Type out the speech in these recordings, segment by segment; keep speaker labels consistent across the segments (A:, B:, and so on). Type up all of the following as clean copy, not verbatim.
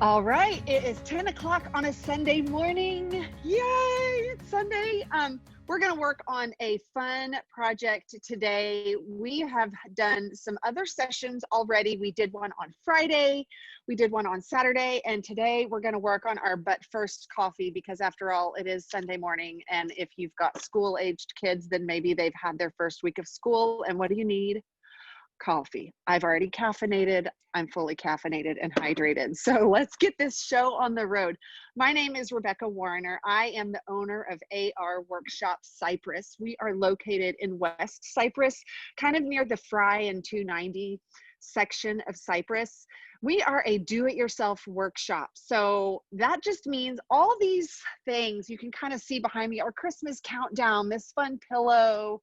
A: All right, it is 10 o'clock on a Sunday morning. Yay, it's Sunday. We're going to work on a fun project today. We have done some other sessions already. We did one on Friday, we did one on Saturday, and today we're going to work on our But First coffee because after all, it is Sunday morning. And if you've got school-aged kids, then maybe they've had their first week of school. And what do you need? Coffee. I've already caffeinated. I'm fully caffeinated and hydrated. So let's get this show on the road. My name is Rebecca Warriner. I am the owner of AR Workshop Cypress. We are located in West Cypress, kind of near the Fry and 290 section of Cypress. We are a do-it-yourself workshop. So that just means all these things you can kind of see behind me, our Christmas countdown, this fun pillow,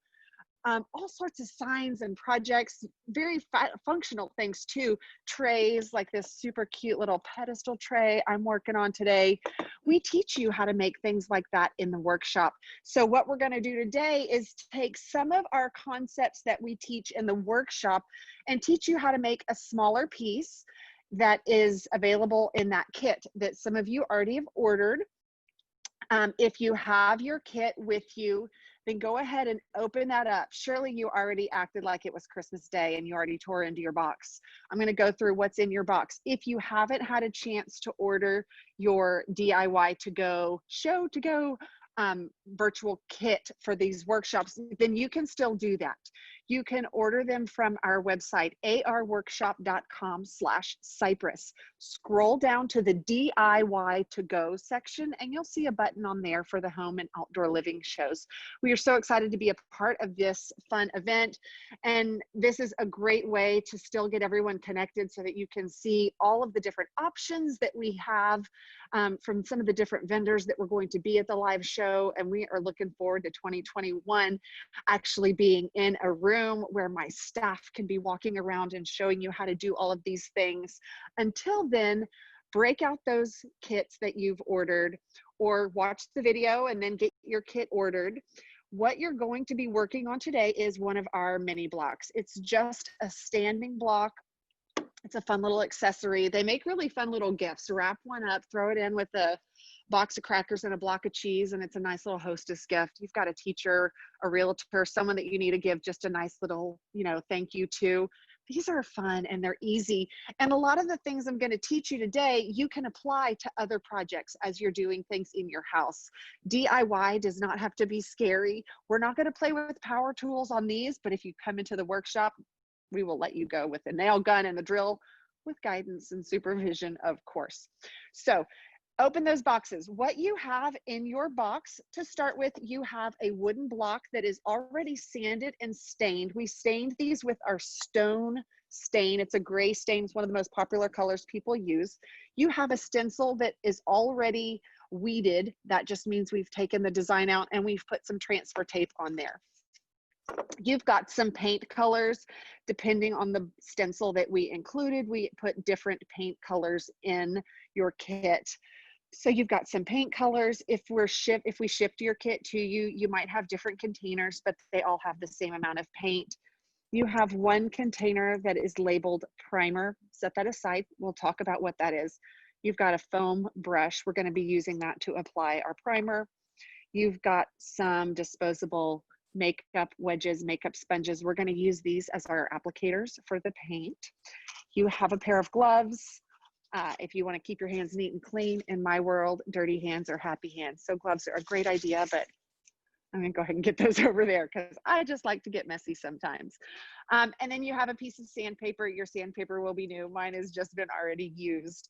A: all sorts of signs and projects, very functional things too. Trays like this super cute little pedestal tray I'm working on today. We teach you how to make things like that in the workshop. So what we're going to do today is take some of our concepts that we teach in the workshop and teach you how to make a smaller piece that is available in that kit that some of you already have ordered. If you have your kit with you, then go ahead and open that up. Surely you already acted like it was Christmas Day and you already tore into your box. I'm going to go through what's in your box. If you haven't had a chance to order your DIY to go, show to go virtual kit for these workshops, then you can still do that. You can order them from our website, arworkshop.com/Cypress. Scroll down to the DIY to go section and you'll see a button on there for the home and outdoor living shows. We are so excited to be a part of this fun event. And this is a great way to still get everyone connected so that you can see all of the different options that we have from some of the different vendors that we're going to be at the live show. And we are looking forward to 2021 actually being in a room where my staff can be walking around and showing you how to do all of these things. Until then, break out those kits that you've ordered or watch the video and then get your kit ordered. What you're going to be working on today is one of our mini blocks. It's just a standing block. It's a fun little accessory. They make really fun little gifts. Wrap one up, throw it in with a box of crackers and a block of cheese, and it's a nice little hostess gift. You've got a teacher, a realtor, someone that you need to give just a nice little, thank you to. These are fun and they're easy. And a lot of the things I'm going to teach you today, you can apply to other projects as you're doing things in your house. DIY does not have to be scary. We're not going to play with power tools on these, but if you come into the workshop, we will let you go with the nail gun and the drill with guidance and supervision, of course. So open those boxes. What you have in your box to start with, you have a wooden block that is already sanded and stained. We stained these with our stone stain. It's a gray stain. It's one of the most popular colors people use. You have a stencil that is already weeded. That just means we've taken the design out and we've put some transfer tape on there. You've got some paint colors. Depending on the stencil that we included, we put different paint colors in your kit. So you've got some paint colors. If we shipped your kit to you, you might have different containers, but they all have the same amount of paint. You have one container that is labeled primer. Set that aside. We'll talk about what that is. You've got a foam brush. We're going to be using that to apply our primer. You've got some disposable makeup wedges, makeup sponges. We're going to use these as our applicators for the paint. You have a pair of gloves. If you want to keep your hands neat and clean. In my world, dirty hands are happy hands. So gloves are a great idea, but I'm going to go ahead and get those over there because I just like to get messy sometimes. And then you have a piece of sandpaper. Your sandpaper will be new. Mine has just been already used.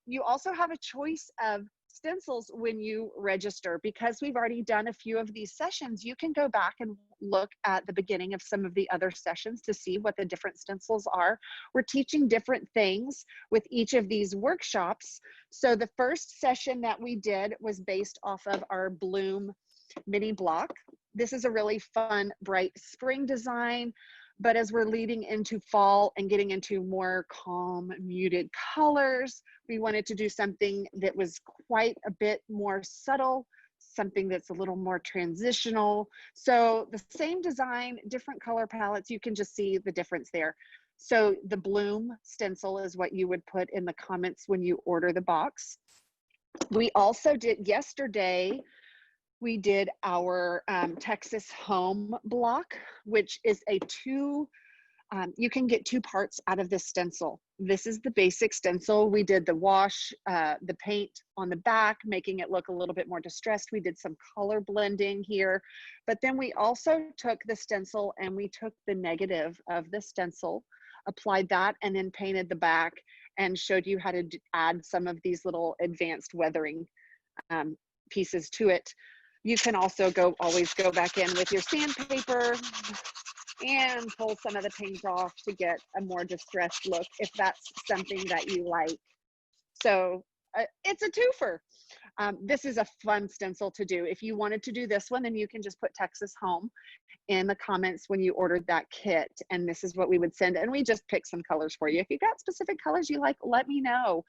A: You also have a choice of stencils when you register. Because we've already done a few of these sessions, you can go back and look at the beginning of some of the other sessions to see what the different stencils are. We're teaching different things with each of these workshops. So the first session that we did was based off of our Bloom mini block. This is a really fun, bright spring design. But as we're leading into fall and getting into more calm, muted colors, we wanted to do something that was quite a bit more subtle, something that's a little more transitional. So the same design, different color palettes, you can just see the difference there. So the bloom stencil is what you would put in the comments when you order the box. We also did yesterday, we did our Texas home block, which is a you can get 2 parts out of this stencil. This is the basic stencil. We did the wash, the paint on the back, making it look a little bit more distressed. We did some color blending here, but then we also took the stencil and we took the negative of the stencil, applied that, and then painted the back and showed you how to add some of these little advanced weathering pieces to it. You can also always go back in with your sandpaper and pull some of the paint off to get a more distressed look if that's something that you like. So it's a twofer. This is a fun stencil to do. If you wanted to do this one, then you can just put Texas Home in the comments when you ordered that kit, and this is what we would send, and we just pick some colors for you. If you got specific colors you like, let me know.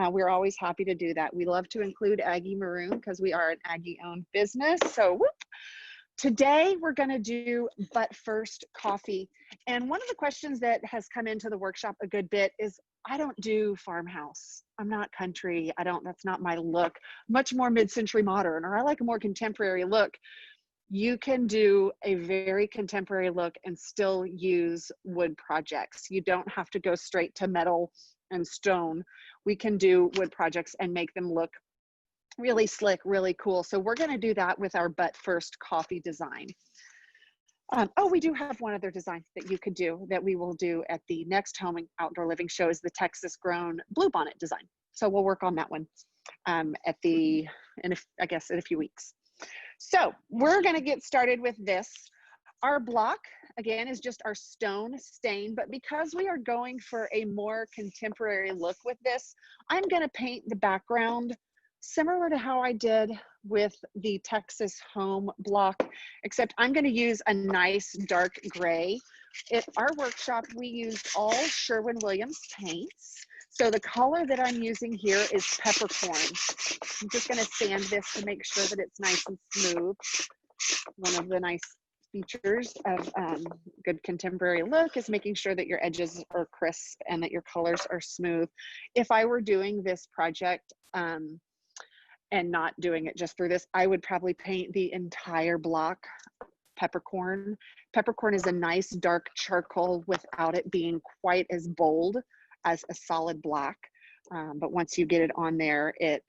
A: We're always happy to do that. We love to include Aggie Maroon because we are an Aggie owned business. So whoop. Today, we're going to do But First coffee. And one of the questions that has come into the workshop a good bit is, I don't do farmhouse. I'm not country. That's not my look. Much more mid-century modern, or I like a more contemporary look. You can do a very contemporary look and still use wood projects. You don't have to go straight to metal and stone. We can do wood projects and make them look really slick, really cool. So we're going to do that with our But First coffee design. Oh, we do have one other design that you could do that we will do at the next home and outdoor living show is the Texas grown bluebonnet design. So we'll work on that one I guess in a few weeks. So we're going to get started with this. Our block, again, is just our stone stain, but because we are going for a more contemporary look with this, I'm going to paint the background similar to how I did with the Texas home block, except I'm going to use a nice dark gray. At our workshop, we used all Sherwin-Williams paints. So the color that I'm using here is peppercorn. I'm just going to sand this to make sure that it's nice and smooth. One of the nice features of good contemporary look is making sure that your edges are crisp and that your colors are smooth. If I were doing this project, and not doing it just through this, I would probably paint the entire block peppercorn. Peppercorn is a nice dark charcoal without it being quite as bold as a solid black. But once you get it on there, it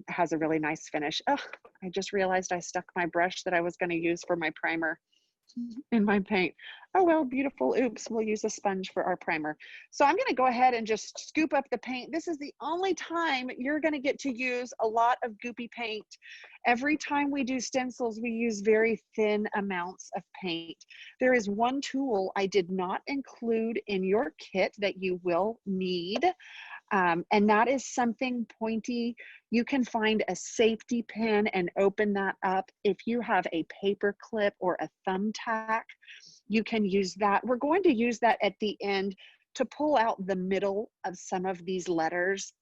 A: has a really nice finish. Oh, I just realized I stuck my brush that I was going to use for my primer in my paint. Oh, well, beautiful. Oops, we'll use a sponge for our primer. So I'm going to go ahead and just scoop up the paint. This is the only time you're going to get to use a lot of goopy paint. Every time we do stencils, we use very thin amounts of paint. There is one tool I did not include in your kit that you will need. And that is something pointy. You can find a safety pin and open that up. If you have a paper clip or a thumbtack, you can use that. We're going to use that at the end to pull out the middle of some of these letters.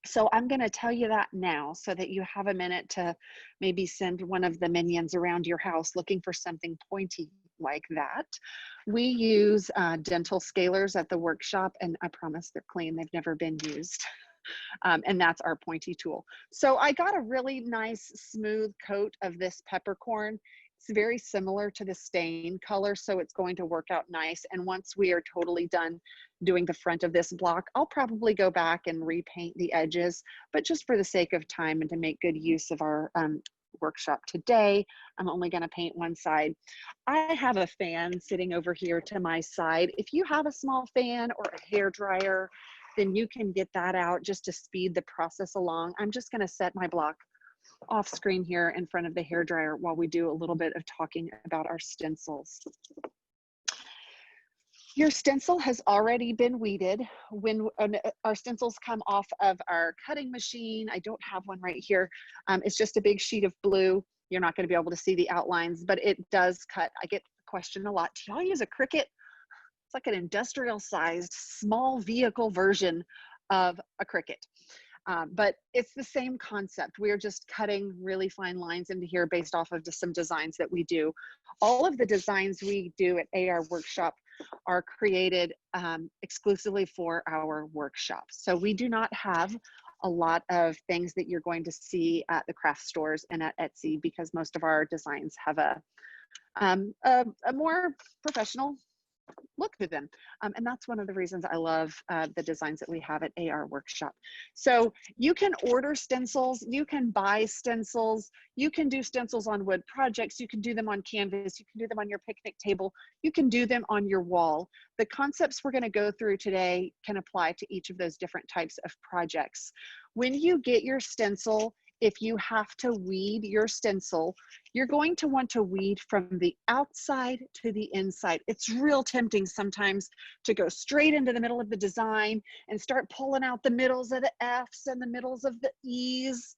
A: So I'm going to tell you that now so that you have a minute to maybe send one of the minions around your house looking for something pointy like that. We use dental scalers at the workshop, and I promise they're clean. They've never been used. And that's our pointy tool. So I got a really nice smooth coat of this peppercorn. It's very similar to the stain color, so it's going to work out nice. And once we are totally done doing the front of this block, I'll probably go back and repaint the edges, but just for the sake of time and to make good use of our workshop today, I'm only going to paint one side. I have a fan sitting over here to my side. If you have a small fan or a hair dryer, then you can get that out just to speed the process along. I'm just going to set my block off screen here in front of the hair dryer while we do a little bit of talking about our stencils. Your stencil has already been weeded. When our stencils come off of our cutting machine, I don't have one right here. It's just a big sheet of blue. You're not going to be able to see the outlines, but it does cut. I get the question a lot. Do y'all use a Cricut? It's like an industrial sized small vehicle version of a Cricut. But it's the same concept. We're just cutting really fine lines into here based off of just some designs that we do. All of the designs we do at AR Workshop are created exclusively for our workshops. So we do not have a lot of things that you're going to see at the craft stores and at Etsy, because most of our designs have a more professional look to them. And that's one of the reasons I love the designs that we have at AR Workshop. So you can order stencils, you can buy stencils, you can do stencils on wood projects, you can do them on canvas, you can do them on your picnic table, you can do them on your wall. The concepts we're going to go through today can apply to each of those different types of projects. When you get your stencil, if you have to weed your stencil, you're going to want to weed from the outside to the inside. It's real tempting sometimes to go straight into the middle of the design and start pulling out the middles of the F's and the middles of the E's,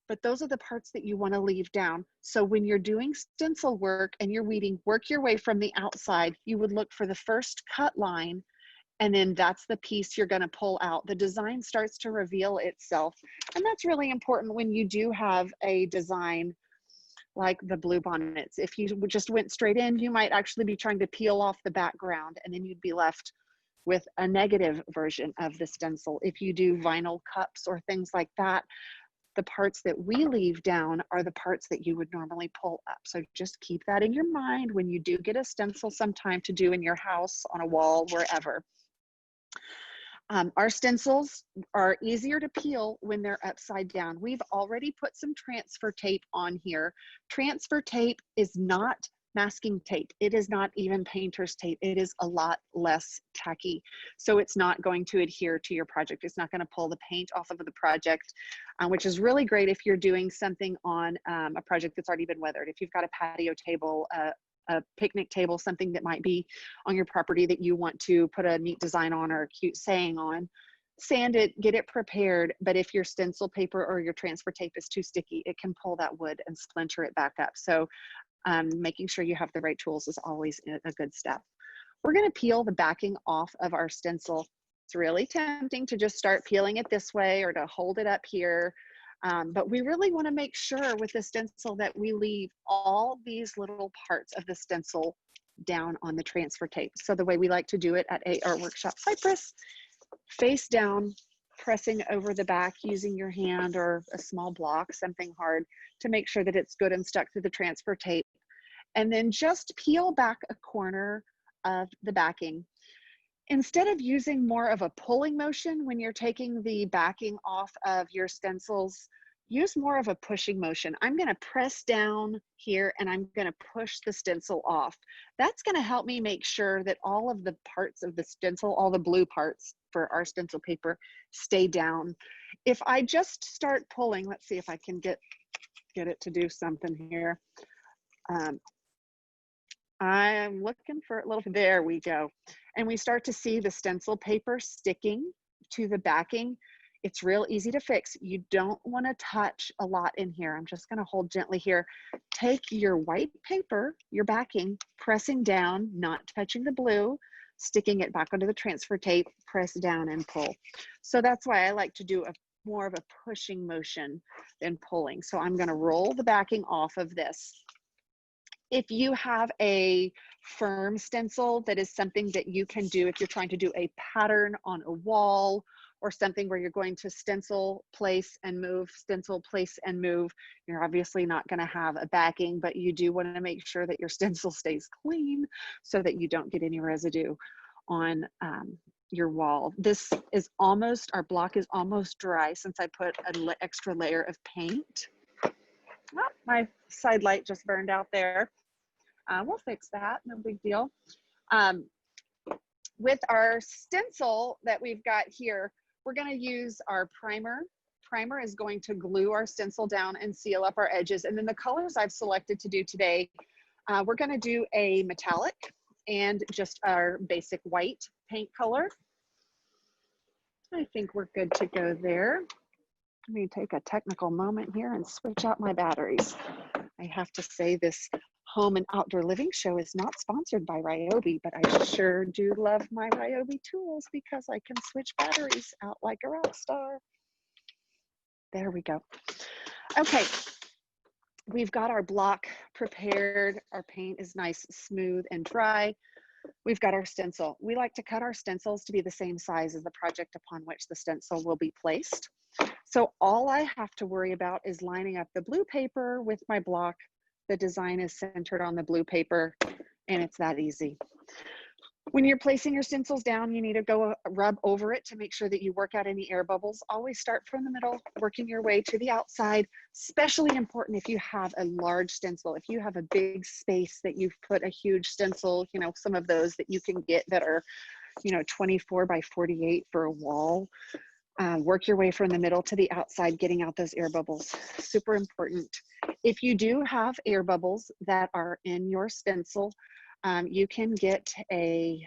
A: but those are the parts that you want to leave down. So when you're doing stencil work and you're weeding, work your way from the outside. You would look for the first cut line, and then that's the piece you're going to pull out. The design starts to reveal itself. And that's really important when you do have a design like the blue bonnets. If you just went straight in, you might actually be trying to peel off the background, and then you'd be left with a negative version of the stencil. If you do vinyl cups or things like that, the parts that we leave down are the parts that you would normally pull up. So just keep that in your mind when you do get a stencil sometime to do in your house, on a wall, wherever. Our stencils are easier to peel when they're upside down. We've already put some transfer tape on here. Transfer tape is not masking tape. It is not even painter's tape. It is a lot less tacky. So it's not going to adhere to your project. It's not going to pull the paint off of the project, which is really great if you're doing something on a project that's already been weathered. If you've got a patio table, a picnic table, something that might be on your property that you want to put a neat design on or a cute saying on, sand it, get it prepared. But if your stencil paper or your transfer tape is too sticky, it can pull that wood and splinter it back up. So making sure you have the right tools is always a good step. We're going to peel the backing off of our stencil. It's really tempting to just start peeling it this way or to hold it up here. But we really want to make sure with the stencil that we leave all these little parts of the stencil down on the transfer tape. So the way we like to do it at AR Workshop Cypress, face down, pressing over the back using your hand or a small block, something hard, to make sure that it's good and stuck to the transfer tape. And then just peel back a corner of the backing. Instead of using more of a pulling motion when you're taking the backing off of your stencils, use more of a pushing motion. I'm going to press down here and I'm going to push the stencil off. That's going to help me make sure that all of the parts of the stencil, all the blue parts for our stencil paper, stay down. If I just start pulling, let's see if I can get it to do something here. I'm looking for a little, there we go. And we start to see the stencil paper sticking to the backing. It's real easy to fix. You don't want to touch a lot in here. I'm just going to hold gently here. Take your white paper, your backing, pressing down, not touching the blue, sticking it back onto the transfer tape, press down and pull. So that's why I like to do more of a pushing motion than pulling. So I'm going to roll the backing off of this. If you have a firm stencil, that is something that you can do if you're trying to do a pattern on a wall or something where you're going to stencil, place and move, stencil, place and move. You're obviously not going to have a backing, but you do want to make sure that your stencil stays clean so that you don't get any residue on your wall. This is almost, our block is almost dry since I put an extra layer of paint. Oh, my side light just burned out there. We'll fix that, no big deal. With our stencil that we've got here, we're going to use our primer. Primer is going to glue our stencil down and seal up our edges. And then the colors I've selected to do today, we're going to do a metallic and just our basic white paint color. I think we're good to go there. Let me take a technical moment here and switch out my batteries. I have to say this home and outdoor living show is not sponsored by Ryobi, but I sure do love my Ryobi tools because I can switch batteries out like a rock star. There we go. Okay, we've got our block prepared. Our paint is nice, smooth, and dry. we've got our stencil. We like to cut our stencils to be the same size as the project upon which the stencil will be placed. So all I have to worry about is lining up the blue paper with my block. The design is centered on the blue paper, and it's that easy. When you're placing your stencils down, you need to go rub over it to make sure that you work out any air bubbles. Always start from the middle, working your way to the outside. Especially important if you have a large stencil. If you have a big space that you've put a huge stencil, you know, some of those that you can get that are, you know, 24 by 48 for a wall. Work your way from the middle to the outside, getting out those air bubbles. Super important. If you do have air bubbles that are in your stencil, you can get a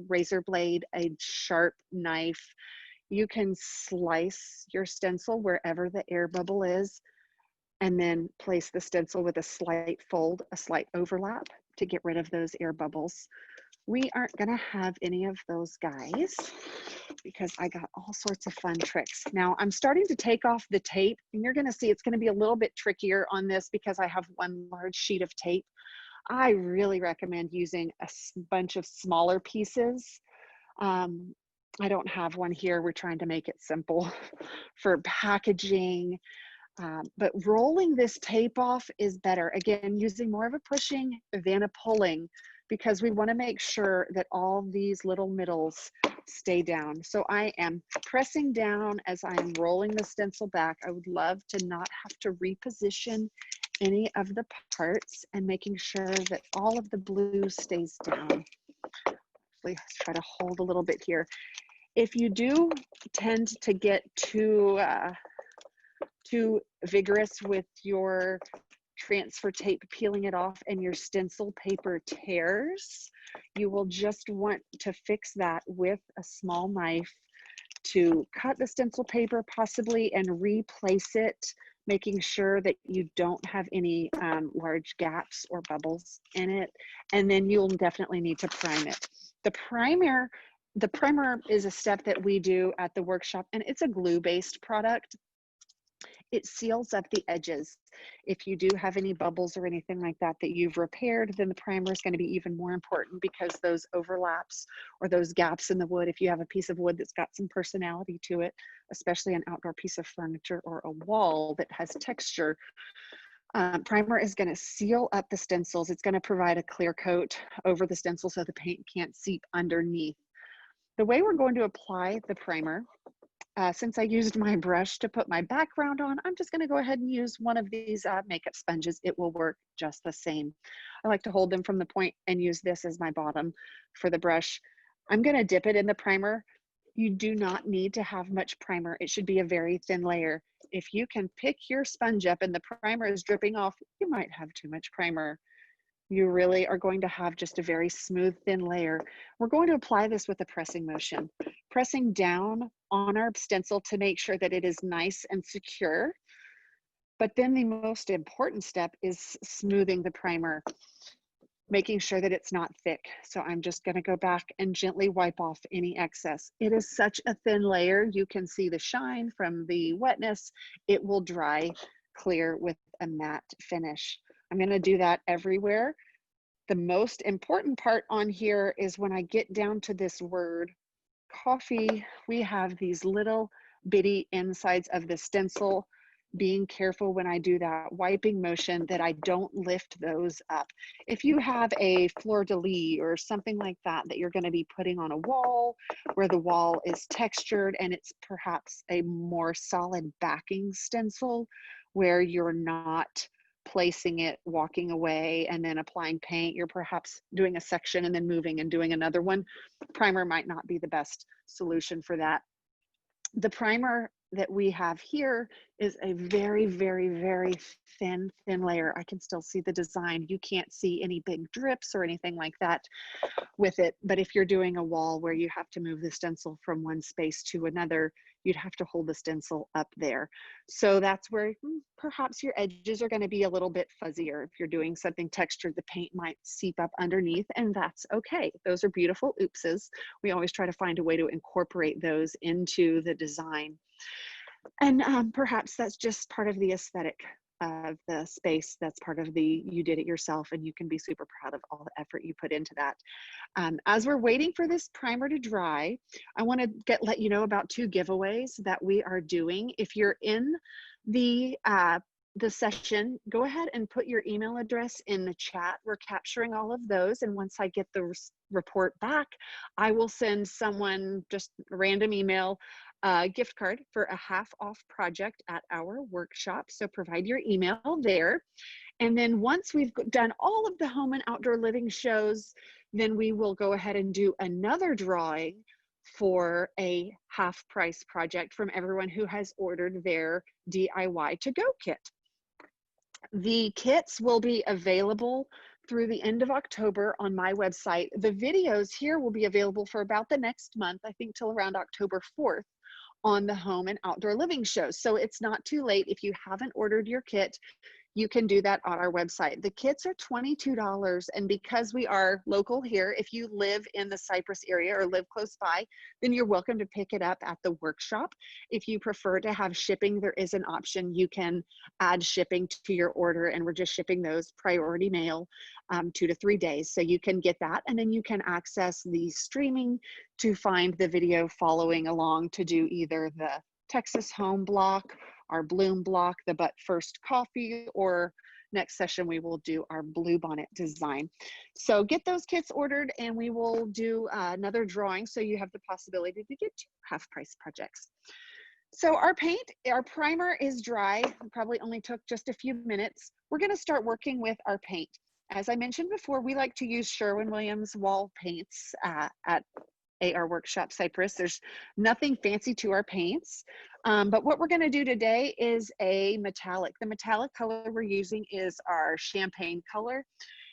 A: razor blade, a sharp knife. You can slice your stencil wherever the air bubble is, and then place the stencil with a slight fold, a slight overlap to get rid of those air bubbles. We aren't gonna have any of those guys because I got all sorts of fun tricks. Now I'm starting to take off the tape, and you're gonna see it's gonna be a little bit trickier on this because I have one large sheet of tape. I really recommend using a bunch of smaller pieces. I don't have one here. We're trying to make it simple for packaging. But rolling this tape off is better. Again, using more of a pushing than a pulling, because we want to make sure that all these little middles stay down. So I am pressing down as I'm rolling the stencil back. I would love to not have to reposition any of the parts, and making sure that all of the blue stays down. Let's try to hold a little bit here. If you do tend to get too vigorous with your transfer tape, peeling it off, and your stencil paper tears, you will just want to fix that with a small knife to cut the stencil paper possibly and replace it, making sure that you don't have any large gaps or bubbles in it. And then you'll definitely need to prime it. The primer is a step that we do at the workshop, and it's a glue-based product. It seals up the edges. If you do have any bubbles or anything like that that you've repaired, then the primer is going to be even more important, because those overlaps or those gaps in the wood, if you have a piece of wood that's got some personality to it, especially an outdoor piece of furniture or a wall that has texture, primer is going to seal up the stencils. It's going to provide a clear coat over the stencil so the paint can't seep underneath. The way we're going to apply the primer, since I used my brush to put my background on, I'm just going to go ahead and use one of these makeup sponges. It will work just the same. I like to hold them from the point and use this as my bottom for the brush. I'm going to dip it in the primer. You do not need to have much primer. It should be a very thin layer. If you can pick your sponge up and the primer is dripping off, you might have too much primer. You really are going to have just a very smooth, thin layer. We're going to apply this with a pressing motion, pressing down on our stencil to make sure that it is nice and secure. But then the most important step is smoothing the primer, making sure that it's not thick. So I'm just going to go back and gently wipe off any excess. It is such a thin layer. You can see the shine from the wetness. It will dry clear with a matte finish. I'm going to do that everywhere. The most important part on here is when I get down to this word coffee, we have these little bitty insides of the stencil. Being careful when I do that wiping motion that I don't lift those up. If you have a fleur-de-lis or something like that that you're going to be putting on a wall where the wall is textured and it's perhaps a more solid backing stencil where you're not placing it, walking away, and then applying paint, you're perhaps doing a section and then moving and doing another one, primer might not be the best solution for that. The primer that we have here is a very, very, very thin layer. I can still see the design. You can't see any big drips or anything like that with it. But if you're doing a wall where you have to move the stencil from one space to another, you'd have to hold the stencil up there. So that's where perhaps your edges are going to be a little bit fuzzier. If you're doing something textured, the paint might seep up underneath, and that's okay. Those are beautiful oopses. We always try to find a way to incorporate those into the design. And perhaps that's just part of the aesthetic. of the space that's part of the you did it yourself, and you can be super proud of all the effort you put into that. As we're waiting for this primer to dry, I want to let you know about 2 giveaways that we are doing. If you're in the session, go ahead and put your email address in the chat. We're capturing all of those, and once I get the report back, I will send someone just a random email gift card for a half-off project at our workshop. So provide your email there. And then once we've done all of the home and outdoor living shows, then we will go ahead and do another drawing for a half-price project from everyone who has ordered their DIY to-go kit. The kits will be available through the end of October on my website. The videos here will be available for about the next month, I think till around October 4th. On the home and outdoor living shows. So it's not too late. If you haven't ordered your kit, you can do that on our website. The kits are $22, and because we are local here, if you live in the Cypress area or live close by, then you're welcome to pick it up at the workshop. If you prefer to have shipping, there is an option. You can add shipping to your order, and we're just shipping those priority mail 2 to 3 days. So you can get that, and then you can access the streaming to find the video following along to do either the Texas home block, our bloom block, the But First coffee, or next session we will do our bluebonnet design. So get those kits ordered, and we will do another drawing so you have the possibility to get 2 half-price projects. So our primer is dry. It probably only took just a few minutes. We're going to start working with our paint. As I mentioned before, we like to use Sherwin-Williams wall paints at AR Workshop Cypress. There's nothing fancy to our paints, but what we're going to do today is a metallic. The metallic color we're using is our champagne color.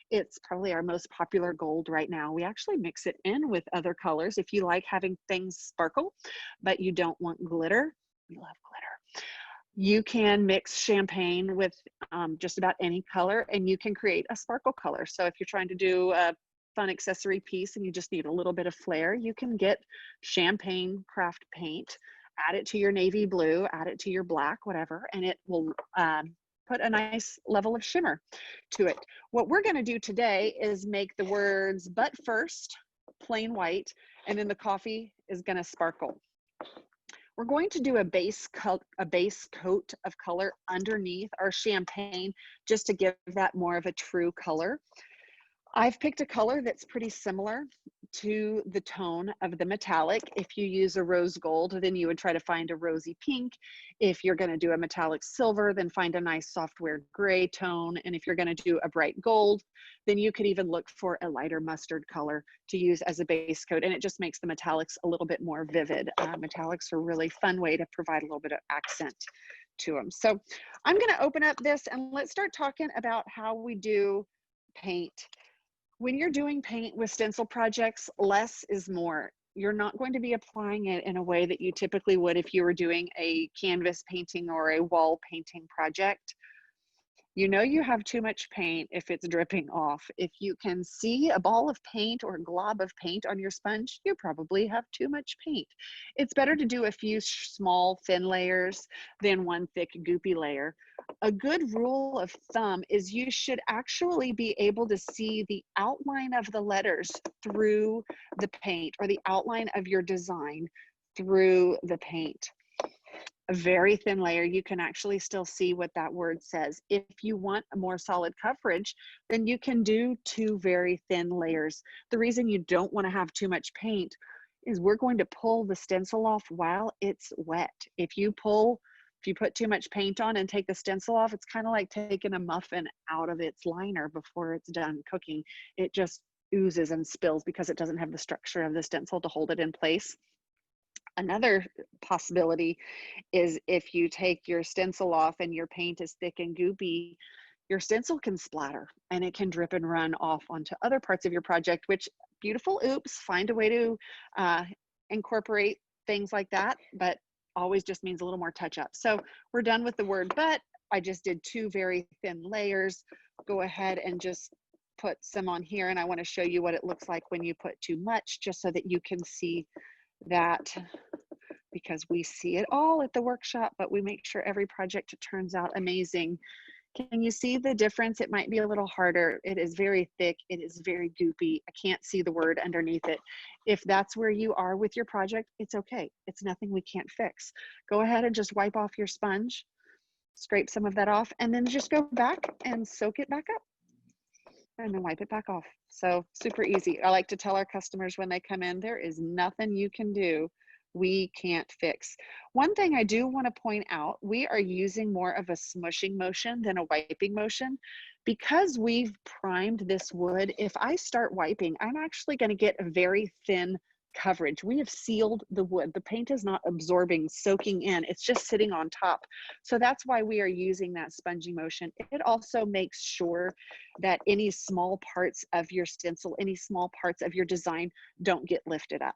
A: It's probably our most popular gold right now. We actually mix it in with other colors if you like having things sparkle, but you don't want glitter. We love glitter. You can mix champagne with just about any color, and you can create a sparkle color. So if you're trying to do a fun accessory piece and you just need a little bit of flair, you can get champagne craft paint, add it to your navy blue, add it to your black, whatever, and it will put a nice level of shimmer to it. What we're going to do today is make the words "but first" plain white, and then the coffee is going to sparkle. We're going to do a base coat of color underneath our champagne just to give that more of a true color. I've picked a color that's pretty similar to the tone of the metallic. If you use a rose gold, then you would try to find a rosy pink. If you're going to do a metallic silver, then find a nice software gray tone. And if you're going to do a bright gold, then you could even look for a lighter mustard color to use as a base coat. And it just makes the metallics a little bit more vivid. Metallics are a really fun way to provide a little bit of accent to them. So I'm going to open up this and let's start talking about how we do paint. When you're doing paint with stencil projects, less is more. You're not going to be applying it in a way that you typically would if you were doing a canvas painting or a wall painting project. You know you have too much paint if it's dripping off. If you can see a ball of paint or a glob of paint on your sponge, you probably have too much paint. It's better to do a few small thin layers than one thick goopy layer. A good rule of thumb is you should actually be able to see the outline of the letters through the paint, or the outline of your design through the paint. A very thin layer, you can actually still see what that word says. If you want a more solid coverage, then you can do 2 very thin layers. The reason you don't want to have too much paint is we're going to pull the stencil off while it's wet. If you put too much paint on and take the stencil off, it's kind of like taking a muffin out of its liner before it's done cooking. It just oozes and spills because it doesn't have the structure of the stencil to hold it in place. Another possibility is if you take your stencil off and your paint is thick and goopy, your stencil can splatter and it can drip and run off onto other parts of your project, which, beautiful, oops, find a way to incorporate things like that, but always just means a little more touch up. So we're done with the word "but." I just did 2 very thin layers. Go ahead and just put some on here, and I want to show you what it looks like when you put too much, just so that you can see that, because we see it all at the workshop, but we make sure every project turns out amazing. Can you see the difference? It might be a little harder. It is very thick. It is very goopy. I can't see the word underneath it. If that's where you are with your project, it's okay. It's nothing we can't fix. Go ahead and just wipe off your sponge, scrape some of that off, and then just go back and soak it back up and then wipe it back off. So super easy. I like to tell our customers when they come in, there is nothing you can do we can't fix. One thing I do want to point out, we are using more of a smushing motion than a wiping motion. Because we've primed this wood, if I start wiping, I'm actually going to get a very thin coverage. We have sealed the wood. The paint is not absorbing, soaking in. It's just sitting on top. So that's why we are using that spongy motion. It also makes sure that any small parts of your stencil, any small parts of your design don't get lifted up.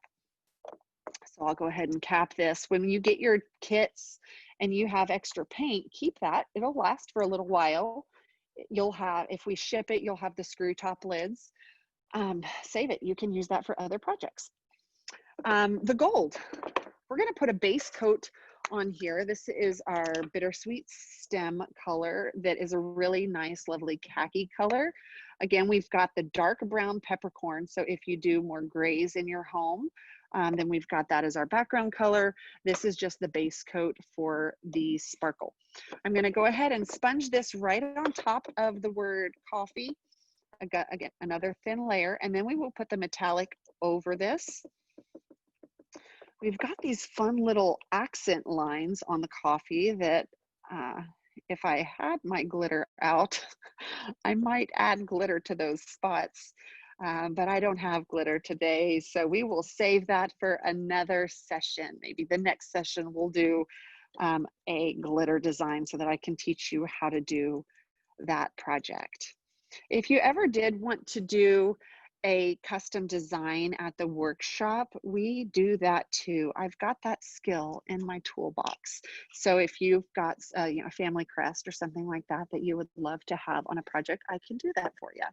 A: So I'll go ahead and cap this. When you get your kits and you have extra paint, keep that. It'll last for a little while. You'll have, if we ship it, you'll have the screw top lids. Save it. You can use that for other projects. The gold. We're going to put a base coat on here. This is our bittersweet stem color that is a really nice, lovely khaki color. Again, we've got the dark brown peppercorn. So if you do more grays in your home, then we've got that as our background color. This is just the base coat for the sparkle. I'm going to go ahead and sponge this right on top of the word coffee. I got, again, another thin layer, and then we will put the metallic over this. We've got these fun little accent lines on the coffee that if I had my glitter out, I might add glitter to those spots. But I don't have glitter today, so we will save that for another session. Maybe the next session we'll do a glitter design so that I can teach you how to do that project. If you ever did want to do a custom design at the workshop, we do that too. I've got that skill in my toolbox. So if you've got you know, a family crest or something like that that you would love to have on a project, I can do that for you.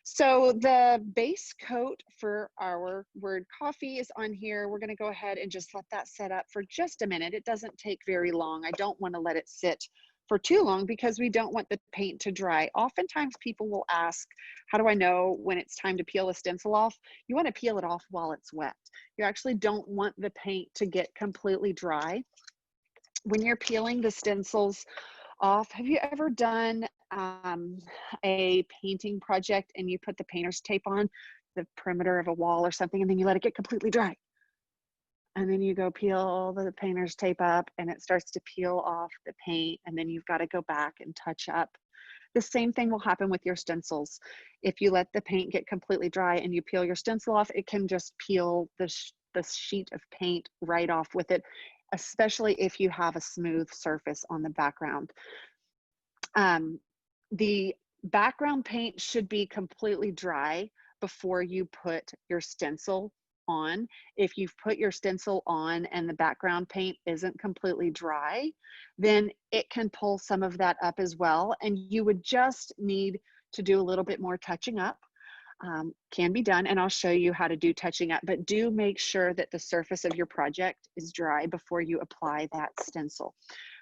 A: So the base coat for our word coffee is on here. We're going to go ahead and just let that set up for just a minute. It doesn't take very long. I don't want to let it sit for too long because we don't want the paint to dry. Oftentimes people will ask, how do I know when it's time to peel a stencil off? You want to peel it off while it's wet. You actually don't want the paint to get completely dry. When you're peeling the stencils off, have you ever done a painting project and you put the painter's tape on the perimeter of a wall or something and then you let it get completely dry? And then you go peel the painter's tape up and it starts to peel off the paint, and then you've got to go back and touch up. The same thing will happen with your stencils. If you let the paint get completely dry and you peel your stencil off, it can just peel the sheet of paint right off with it, especially if you have a smooth surface on the background. The background paint should be completely dry before you put your stencil on. If you've put your stencil on and the background paint isn't completely dry, then it can pull some of that up as well. And you would just need to do a little bit more touching up. Can be done, and I'll show you how to do touching up, but do make sure that the surface of your project is dry before you apply that stencil.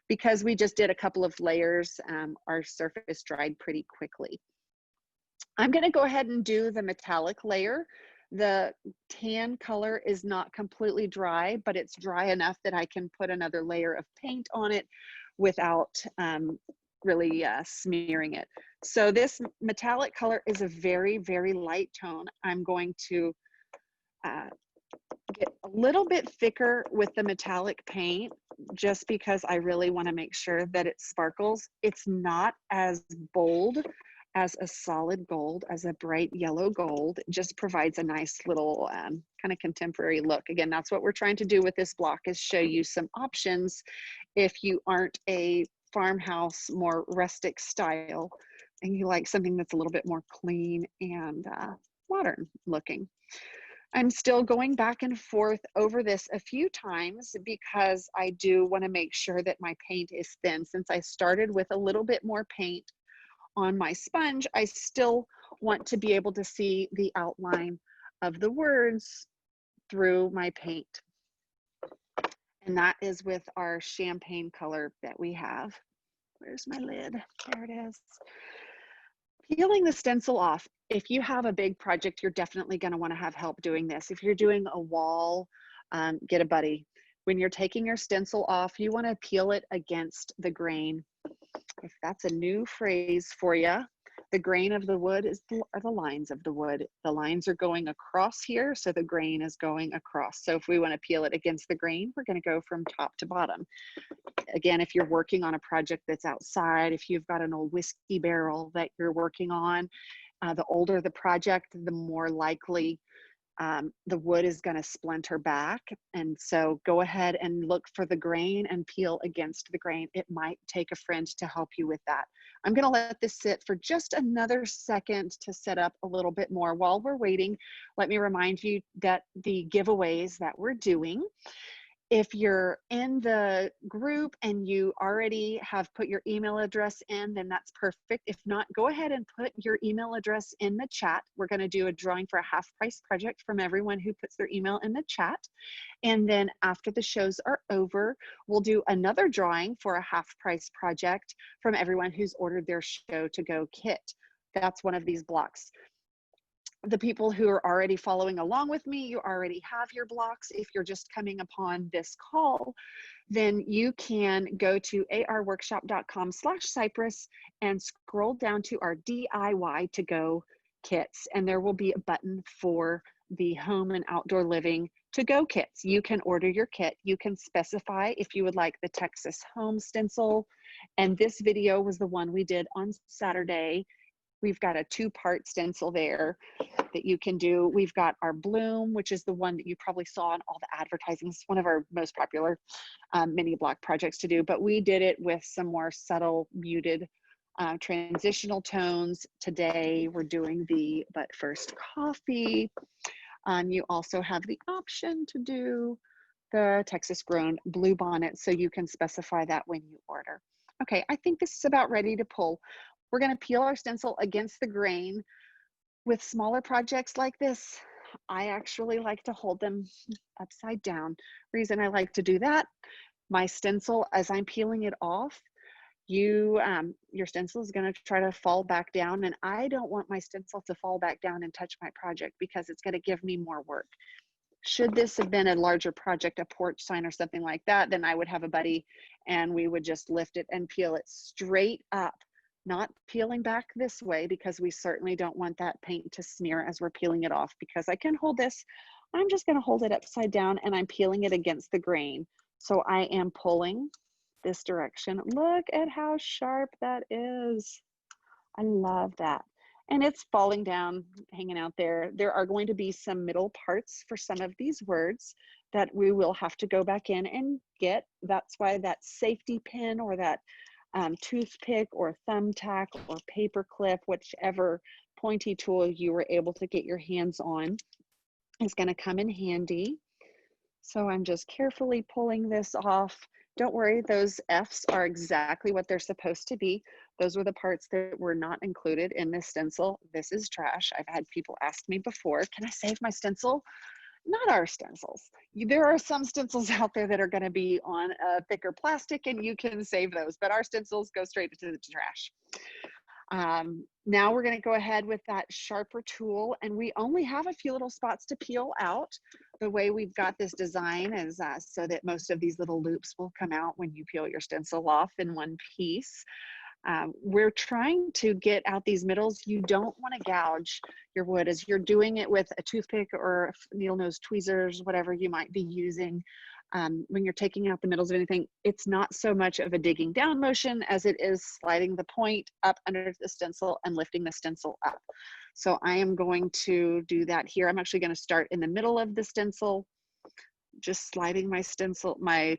A: Because we just did a couple of layers, our surface dried pretty quickly. I'm going to go ahead and do the metallic layer. The tan color is not completely dry, but it's dry enough that I can put another layer of paint on it without really smearing it. So this metallic color is a very, very light tone. I'm going to get a little bit thicker with the metallic paint just because I really want to make sure that it sparkles. It's not as bold as a solid gold, as a bright yellow gold. It just provides a nice little kind of contemporary look. Again, that's what we're trying to do with this block, is show you some options if you aren't a farmhouse, more rustic style, and you like something that's a little bit more clean and modern looking. I'm still going back and forth over this a few times because I do want to make sure that my paint is thin. Since I started with a little bit more paint on my sponge, I still want to be able to see the outline of the words through my paint. And that is with our champagne color that we have. Where's my lid? There it is. Peeling the stencil off. If you have a big project, you're definitely going to want to have help doing this. If you're doing a wall, get a buddy. When you're taking your stencil off, you want to peel it against the grain. If that's a new phrase for you, the grain of the wood are the lines of the wood. The lines are going across here, so the grain is going across. So if we want to peel it against the grain, we're going to go from top to bottom. Again, if you're working on a project that's outside, if you've got an old whiskey barrel that you're working on, the older the project, the more likely the wood is going to splinter back. And so go ahead and look for the grain and peel against the grain. It might take a friend to help you with that. I'm going to let this sit for just another second to set up a little bit more. While we're waiting, let me remind you that the giveaways that we're doing, if you're in the group and you already have put your email address in, then that's perfect. If not, go ahead and put your email address in the chat. We're going to do a drawing for a half price project from everyone who puts their email in the chat. And then after the shows are over, we'll do another drawing for a half price project from everyone who's ordered their show to go kit. That's one of these blocks. The people who are already following along with me, you already have your blocks. If you're just coming upon this call, then you can go to arworkshop.com/Cypress and scroll down to our DIY to go kits. And there will be a button for the home and outdoor living to go kits. You can order your kit. You can specify if you would like the Texas home stencil. And this video was the one we did on Saturday. We've got a 2-part stencil there that you can do. We've got our bloom, which is the one that you probably saw in all the advertising. It's one of our most popular mini block projects to do, but we did it with some more subtle, muted transitional tones. Today, we're doing the But First Coffee. You also have the option to do the Texas grown blue bonnet, so you can specify that when you order. Okay, I think this is about ready to pull. We're going to peel our stencil against the grain. With smaller projects like this, I actually like to hold them upside down. Reason I like to do that, my stencil, as I'm peeling it off, your stencil is going to try to fall back down, and I don't want my stencil to fall back down and touch my project because it's going to give me more work. Should this have been a larger project, a porch sign or something like that, then I would have a buddy and we would just lift it and peel it straight up. Not peeling back this way because we certainly don't want that paint to smear as we're peeling it off. Because I can hold this, I'm just going to hold it upside down and I'm peeling it against the grain. So I am pulling this direction. Look at how sharp that is. I love that. And it's falling down, hanging out there. There are going to be some middle parts for some of these words that we will have to go back in and get. That's why that safety pin or that toothpick or thumbtack or paper clip, whichever pointy tool you were able to get your hands on, is going to come in handy. So I'm just carefully pulling this off. Don't worry, those F's are exactly what they're supposed to be. Those were the parts that were not included in this stencil. This is trash. I've had people ask me before, can I save my stencil? Not our stencils. There are some stencils out there that are going to be on a thicker plastic and you can save those, but our stencils go straight into the trash. Now we're going to go ahead with that sharper tool, and we only have a few little spots to peel out. The way we've got this design is so that most of these little loops will come out when you peel your stencil off in one piece. We're trying to get out these middles. You don't want to gouge your wood as you're doing it with a toothpick or needle nose tweezers, whatever you might be using. When you're taking out the middles of anything, it's not so much of a digging down motion as it is sliding the point up under the stencil and lifting the stencil up. So I am going to do that here. I'm actually going to start in the middle of the stencil, just sliding my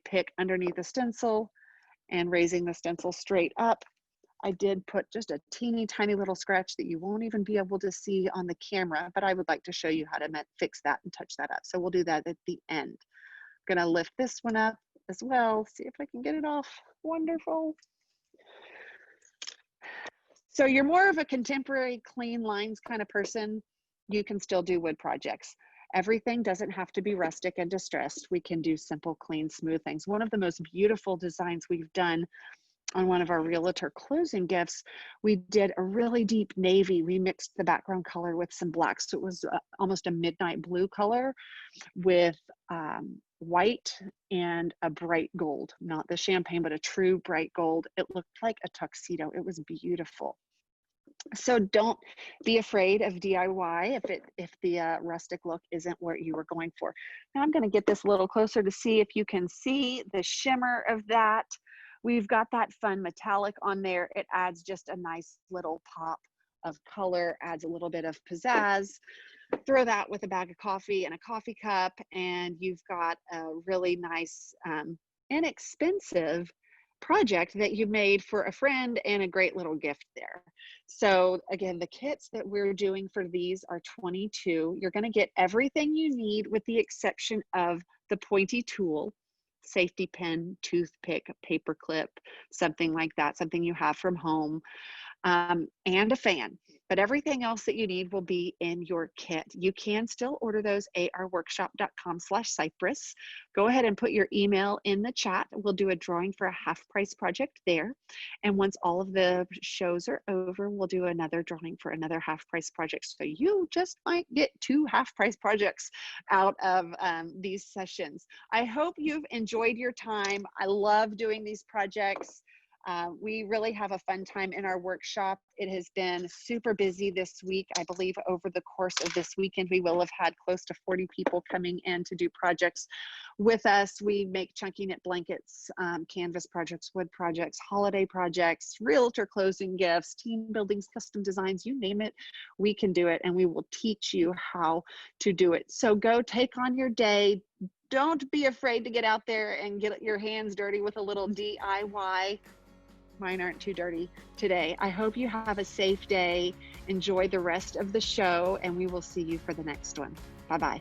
A: pick underneath the stencil and raising the stencil straight up. I did put just a teeny tiny little scratch that you won't even be able to see on the camera, but I would like to show you how to fix that and touch that up. So we'll do that at the end. I'm gonna lift this one up as well, see if I can get it off. Wonderful. So you're more of a contemporary clean lines kind of person. You can still do wood projects. Everything doesn't have to be rustic and distressed. We can do simple, clean, smooth things. One of the most beautiful designs we've done on one of our realtor closing gifts, we did a really deep navy. We mixed the background color with some black. So it was almost a midnight blue color with white and a bright gold, not the champagne, but a true bright gold. It looked like a tuxedo. It was beautiful. So don't be afraid of DIY if the rustic look isn't what you were going for. Now I'm going to get this a little closer to see if you can see the shimmer of that. We've got that fun metallic on there. It adds just a nice little pop of color, adds a little bit of pizzazz. Throw that with a bag of coffee and a coffee cup, and you've got a really nice, inexpensive project that you made for a friend and a great little gift there. So again, the kits that we're doing for these are 22. You're going to get everything you need with the exception of the pointy tool, safety pin, toothpick, paper clip, something like that, something you have from home, and a fan. But everything else that you need will be in your kit. You can still order those at arworkshop.com/Cypress. Go ahead and put your email in the chat. We'll do a drawing for a half price project there. And once all of the shows are over, we'll do another drawing for another half price project. So you just might get 2 half price projects out of these sessions. I hope you've enjoyed your time. I love doing these projects. We really have a fun time in our workshop. It has been super busy this week. I believe over the course of this weekend, we will have had close to 40 people coming in to do projects with us. We make chunky knit blankets, canvas projects, wood projects, holiday projects, realtor closing gifts, team buildings, custom designs, you name it, we can do it, and we will teach you how to do it. So go take on your day. Don't be afraid to get out there and get your hands dirty with a little DIY. Mine aren't too dirty today. I hope you have a safe day. Enjoy the rest of the show, and we will see you for the next one. Bye-bye.